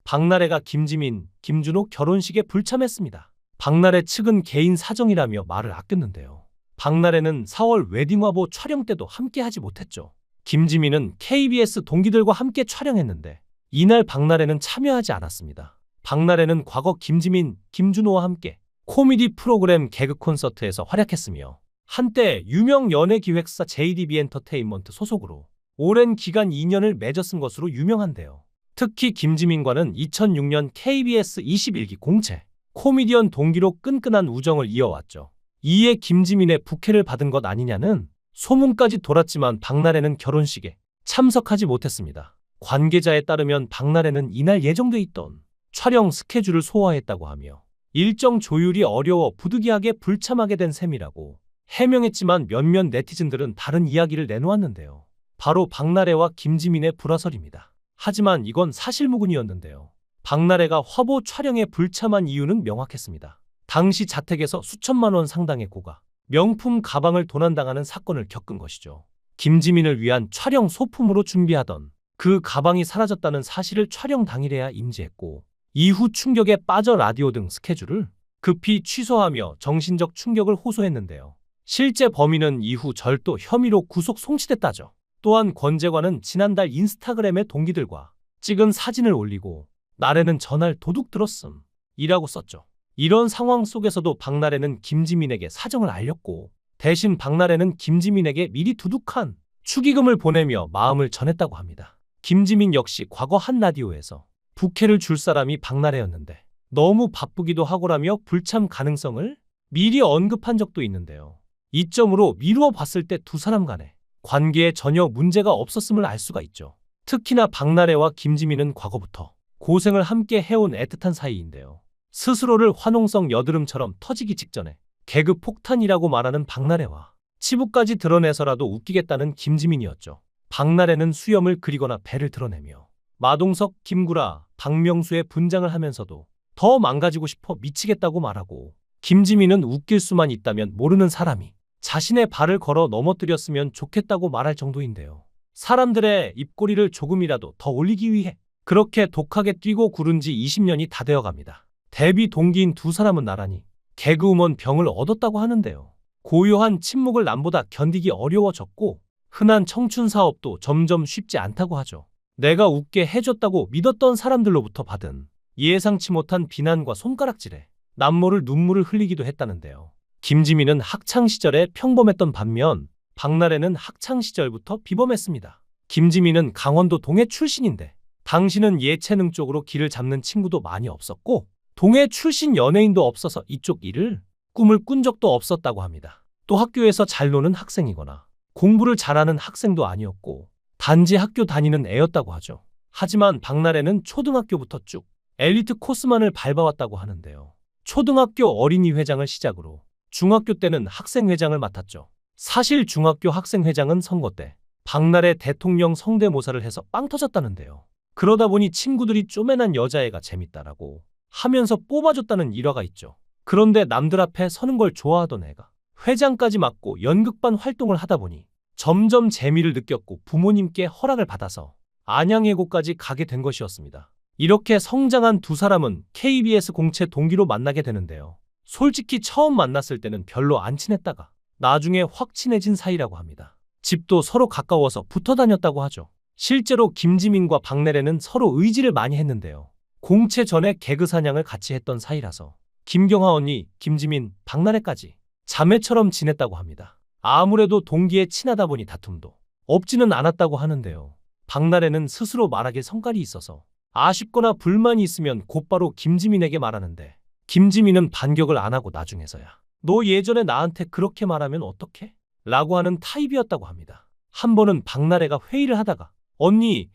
박나래가 김지민, 김준호 결혼식에 불참했습니다. 박나래 측은 개인 사정이라며 말을 아꼈는데요. 박나래는 4월 웨딩화보 촬영 때도 함께 하지 못했죠. 김지민은 KBS 동기들과 함께 촬영했는데 이날 박나래는 참여하지 않았습니다. 박나래는 과거 김지민, 김준호와 함께 코미디 프로그램 개그 콘서트에서 활약했으며 한때 유명 연예기획사 JDB 엔터테인먼트 소속으로 오랜 기간 인연을 맺었은 것으로 유명한데요. 특히 김지민과는 2006년 KBS 21기 공채 코미디언 동기로 끈끈한 우정을 이어왔죠. 이에 김지민의 부케를 받은 것 아니냐는 소문까지 돌았지만 박나래는 결혼식에 참석하지 못했습니다. 관계자에 따르면 박나래는 이날 예정돼 있던 촬영 스케줄을 소화했다고 하며 일정 조율이 어려워 부득이하게 불참하게 된 셈이라고 해명했지만 몇몇 네티즌들은 다른 이야기를 내놓았는데요. 바로 박나래와 김지민의 불화설입니다. 하지만 이건 사실무근이었는데요. 박나래가 화보 촬영에 불참한 이유는 명확했습니다. 당시 자택에서 수천만 원 상당의 고가 명품 가방을 도난당하는 사건을 겪은 것이죠. 김지민을 위한 촬영 소품으로 준비하던 그 가방이 사라졌다는 사실을 촬영 당일에야 인지했고 이후 충격에 빠져 라디오 등 스케줄을 급히 취소하며 정신적 충격을 호소했는데요. 실제 범인은 이후 절도 혐의로 구속 송치됐다죠. 또한 권재관은 지난달 인스타그램에 동기들과 찍은 사진을 올리고 나래는 전날 도둑 들었음 이라고 썼죠. 이런 상황 속에서도 박나래는 김지민에게 사정을 알렸고 대신 박나래는 김지민에게 미리 두둑한 축의금을 보내며 마음을 전했다고 합니다. 김지민 역시 과거 한 라디오에서 부케를 줄 사람이 박나래였는데 너무 바쁘기도 하고라며 불참 가능성을 미리 언급한 적도 있는데요. 이점으로 미루어 봤을 때 두 사람 간에 관계에 전혀 문제가 없었음을 알 수가 있죠. 특히나 박나래와 김지민은 과거부터 고생을 함께 해온 애틋한 사이인데요. 스스로를 화농성 여드름처럼 터지기 직전에 개그 폭탄이라고 말하는 박나래와 치부까지 드러내서라도 웃기겠다는 김지민이었죠. 박나래는 수염을 그리거나 배를 드러내며 마동석, 김구라, 박명수의 분장을 하면서도 더 망가지고 싶어 미치겠다고 말하고 김지민은 웃길 수만 있다면 모르는 사람이 자신의 발을 걸어 넘어뜨렸으면 좋겠다고 말할 정도인데요. 사람들의 입꼬리를 조금이라도 더 올리기 위해 그렇게 독하게 뛰고 구른 지 20년이 다 되어갑니다. 데뷔 동기인 두 사람은 나란히 개그우먼 병을 얻었다고 하는데요. 고요한 침묵을 남보다 견디기 어려워졌고 흔한 청춘 사업도 점점 쉽지 않다고 하죠. 내가 웃게 해줬다고 믿었던 사람들로부터 받은 예상치 못한 비난과 손가락질에 남모를 눈물을 흘리기도 했다는데요. 김지민은 학창시절에 평범했던 반면 박나래는 학창시절부터 비범했습니다. 김지민은 강원도 동해 출신인데 당시는 예체능 쪽으로 길을 잡는 친구도 많이 없었고 동해 출신 연예인도 없어서 이쪽 일을 꿈을 꾼 적도 없었다고 합니다. 또 학교에서 잘 노는 학생이거나 공부를 잘하는 학생도 아니었고 단지 학교 다니는 애였다고 하죠. 하지만 박나래는 초등학교부터 쭉 엘리트 코스만을 밟아왔다고 하는데요. 초등학교 어린이회장을 시작으로 중학교 때는 학생회장을 맡았죠. 사실 중학교 학생회장은 선거 때 박나래 대통령 성대모사를 해서 빵 터졌다는데요. 그러다 보니 친구들이 쪼매난 여자애가 재밌다라고 하면서 뽑아줬다는 일화가 있죠. 그런데 남들 앞에 서는 걸 좋아하던 애가 회장까지 맡고 연극반 활동을 하다 보니 점점 재미를 느꼈고 부모님께 허락을 받아서 안양예고까지 가게 된 것이었습니다. 이렇게 성장한 두 사람은 KBS 공채 동기로 만나게 되는데요. 솔직히 처음 만났을 때는 별로 안 친했다가 나중에 확 친해진 사이라고 합니다. 집도 서로 가까워서 붙어 다녔다고 하죠. 실제로 김지민과 박나래는 서로 의지를 많이 했는데요. 공채 전에 개그 사냥을 같이 했던 사이라서 김경화 언니, 김지민, 박나래까지 자매처럼 지냈다고 합니다. 아무래도 동기에 친하다 보니 다툼도 없지는 않았다고 하는데요. 박나래는 스스로 말하길 성깔이 있어서 아쉽거나 불만이 있으면 곧바로 김지민에게 말하는데 김지민은 반격을 안 하고 나중에서야 너 예전에 나한테 그렇게 말하면 어떡해? 라고 하는 타입이었다고 합니다. 한 번은 박나래가 회의를 하다가 언니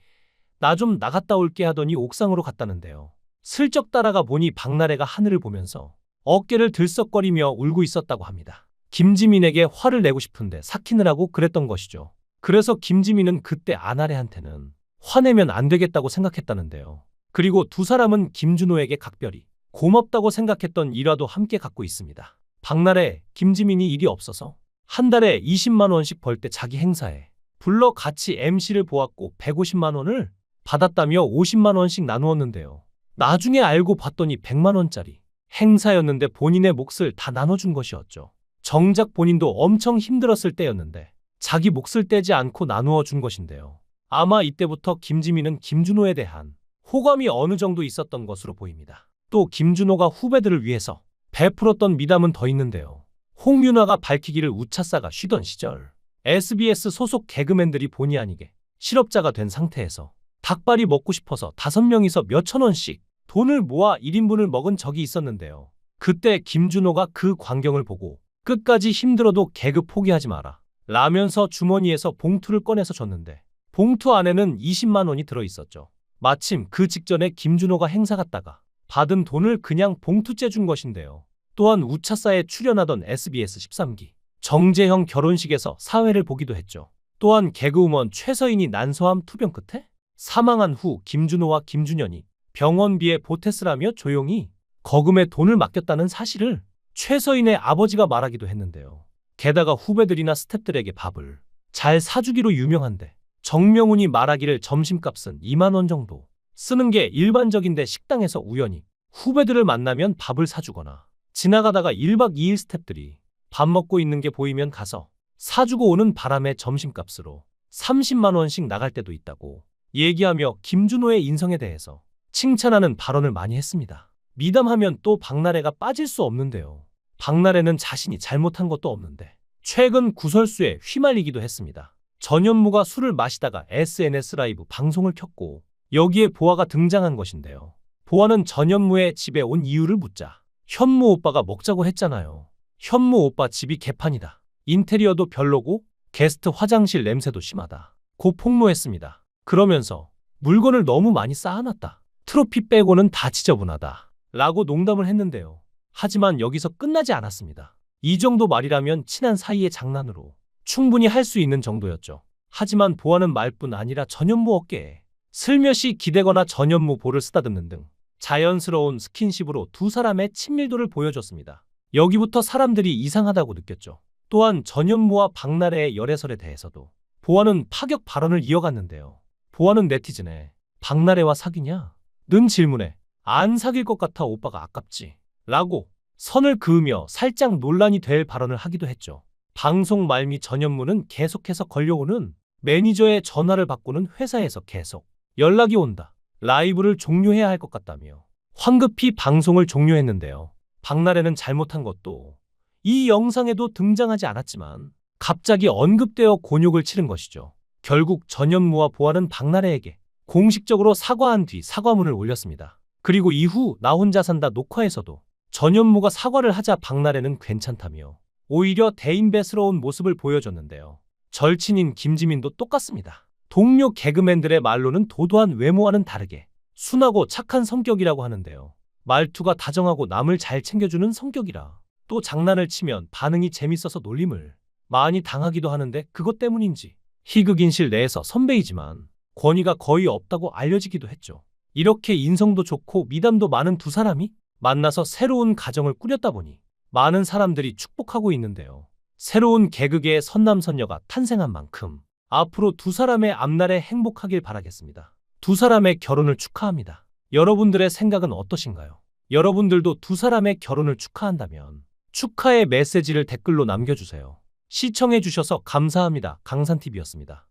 나 좀 나갔다 올게 하더니 옥상으로 갔다는데요. 슬쩍 따라가 보니 박나래가 하늘을 보면서 어깨를 들썩거리며 울고 있었다고 합니다. 김지민에게 화를 내고 싶은데 삭히느라고 그랬던 것이죠. 그래서 김지민은 그때 아나래한테는 화내면 안 되겠다고 생각했다는데요. 그리고 두 사람은 김준호에게 각별히 고맙다고 생각했던 일화도 함께 갖고 있습니다. 박나래, 김지민이 일이 없어서 한 달에 20만 원씩 벌 때 자기 행사에 불러 같이 MC를 보았고 150만 원을 받았다며 50만 원씩 나누었는데요. 나중에 알고 봤더니 100만 원짜리 행사였는데 본인의 몫을 다 나눠준 것이었죠. 정작 본인도 엄청 힘들었을 때였는데 자기 몫을 떼지 않고 나누어 준 것인데요. 아마 이때부터 김지민은 김준호에 대한 호감이 어느 정도 있었던 것으로 보입니다. 또 김준호가 후배들을 위해서 베풀었던 미담은 더 있는데요. 홍윤아가 밝히기를 우차싸가 쉬던 시절 SBS 소속 개그맨들이 본의 아니게 실업자가 된 상태에서 닭발이 먹고 싶어서 5명이서 몇천 원씩 돈을 모아 1인분을 먹은 적이 있었는데요. 그때 김준호가 그 광경을 보고 끝까지 힘들어도 개그 포기하지 마라 라면서 주머니에서 봉투를 꺼내서 줬는데 봉투 안에는 20만 원이 들어있었죠. 마침 그 직전에 김준호가 행사 갔다가 받은 돈을 그냥 봉투째 준 것인데요. 또한 우차싸에 출연하던 SBS 13기 정재형 결혼식에서 사회를 보기도 했죠. 또한 개그우먼 최서인이 난소암 투병 끝에 사망한 후 김준호와 김준현이 병원비에 보태쓰라며 조용히 거금에 돈을 맡겼다는 사실을 최서인의 아버지가 말하기도 했는데요. 게다가 후배들이나 스태프들에게 밥을 잘 사주기로 유명한데 정명훈이 말하기를 점심값은 2만 원 정도 쓰는 게 일반적인데 식당에서 우연히 후배들을 만나면 밥을 사주거나 지나가다가 1박 2일 스태프들이 밥 먹고 있는 게 보이면 가서 사주고 오는 바람에 점심값으로 30만 원씩 나갈 때도 있다고 얘기하며 김준호의 인성에 대해서 칭찬하는 발언을 많이 했습니다. 미담하면 또 박나래가 빠질 수 없는데요. 박나래는 자신이 잘못한 것도 없는데 최근 구설수에 휘말리기도 했습니다. 전현무가 술을 마시다가 SNS 라이브 방송을 켰고 여기에 보아가 등장한 것인데요. 보아는 전현무의 집에 온 이유를 묻자 현무 오빠가 먹자고 했잖아요. 현무 오빠 집이 개판이다. 인테리어도 별로고 게스트 화장실 냄새도 심하다. 고 폭로했습니다. 그러면서 물건을 너무 많이 쌓아놨다. 트로피 빼고는 다 지저분하다. 라고 농담을 했는데요. 하지만 여기서 끝나지 않았습니다. 이 정도 말이라면 친한 사이의 장난으로 충분히 할 수 있는 정도였죠. 하지만 보아는 말뿐 아니라 전현무 어깨에 슬며시 기대거나 전현무 볼을 쓰다듬는 등 자연스러운 스킨십으로 두 사람의 친밀도를 보여줬습니다. 여기부터 사람들이 이상하다고 느꼈죠. 또한 전현무와 박나래의 열애설에 대해서도 보아는 파격 발언을 이어갔는데요. 보아는 네티즌에 박나래와 사귀냐? 는 질문에 안 사귈 것 같아 오빠가 아깝지 라고 선을 그으며 살짝 논란이 될 발언을 하기도 했죠. 방송 말미 전현무는 계속해서 걸려오는 매니저의 전화를 받고는 회사에서 계속 연락이 온다. 라이브를 종료해야 할 것 같다며 황급히 방송을 종료했는데요. 박나래는 잘못한 것도 이 영상에도 등장하지 않았지만 갑자기 언급되어 곤욕을 치른 것이죠. 결국 전현무와 보아는 박나래에게 공식적으로 사과한 뒤 사과문을 올렸습니다. 그리고 이후 나 혼자 산다 녹화에서도 전현무가 사과를 하자 박나래는 괜찮다며 오히려 대인배스러운 모습을 보여줬는데요. 절친인 김지민도 똑같습니다. 동료 개그맨들의 말로는 도도한 외모와는 다르게 순하고 착한 성격이라고 하는데요. 말투가 다정하고 남을 잘 챙겨주는 성격이라 또 장난을 치면 반응이 재밌어서 놀림을 많이 당하기도 하는데 그것 때문인지 희극인실 내에서 선배이지만 권위가 거의 없다고 알려지기도 했죠. 이렇게 인성도 좋고 미담도 많은 두 사람이 만나서 새로운 가정을 꾸렸다 보니 많은 사람들이 축복하고 있는데요. 새로운 개그계의 선남선녀가 탄생한 만큼 앞으로 두 사람의 앞날에 행복하길 바라겠습니다. 두 사람의 결혼을 축하합니다. 여러분들의 생각은 어떠신가요? 여러분들도 두 사람의 결혼을 축하한다면 축하의 메시지를 댓글로 남겨주세요. 시청해주셔서 감사합니다. 강산TV였습니다.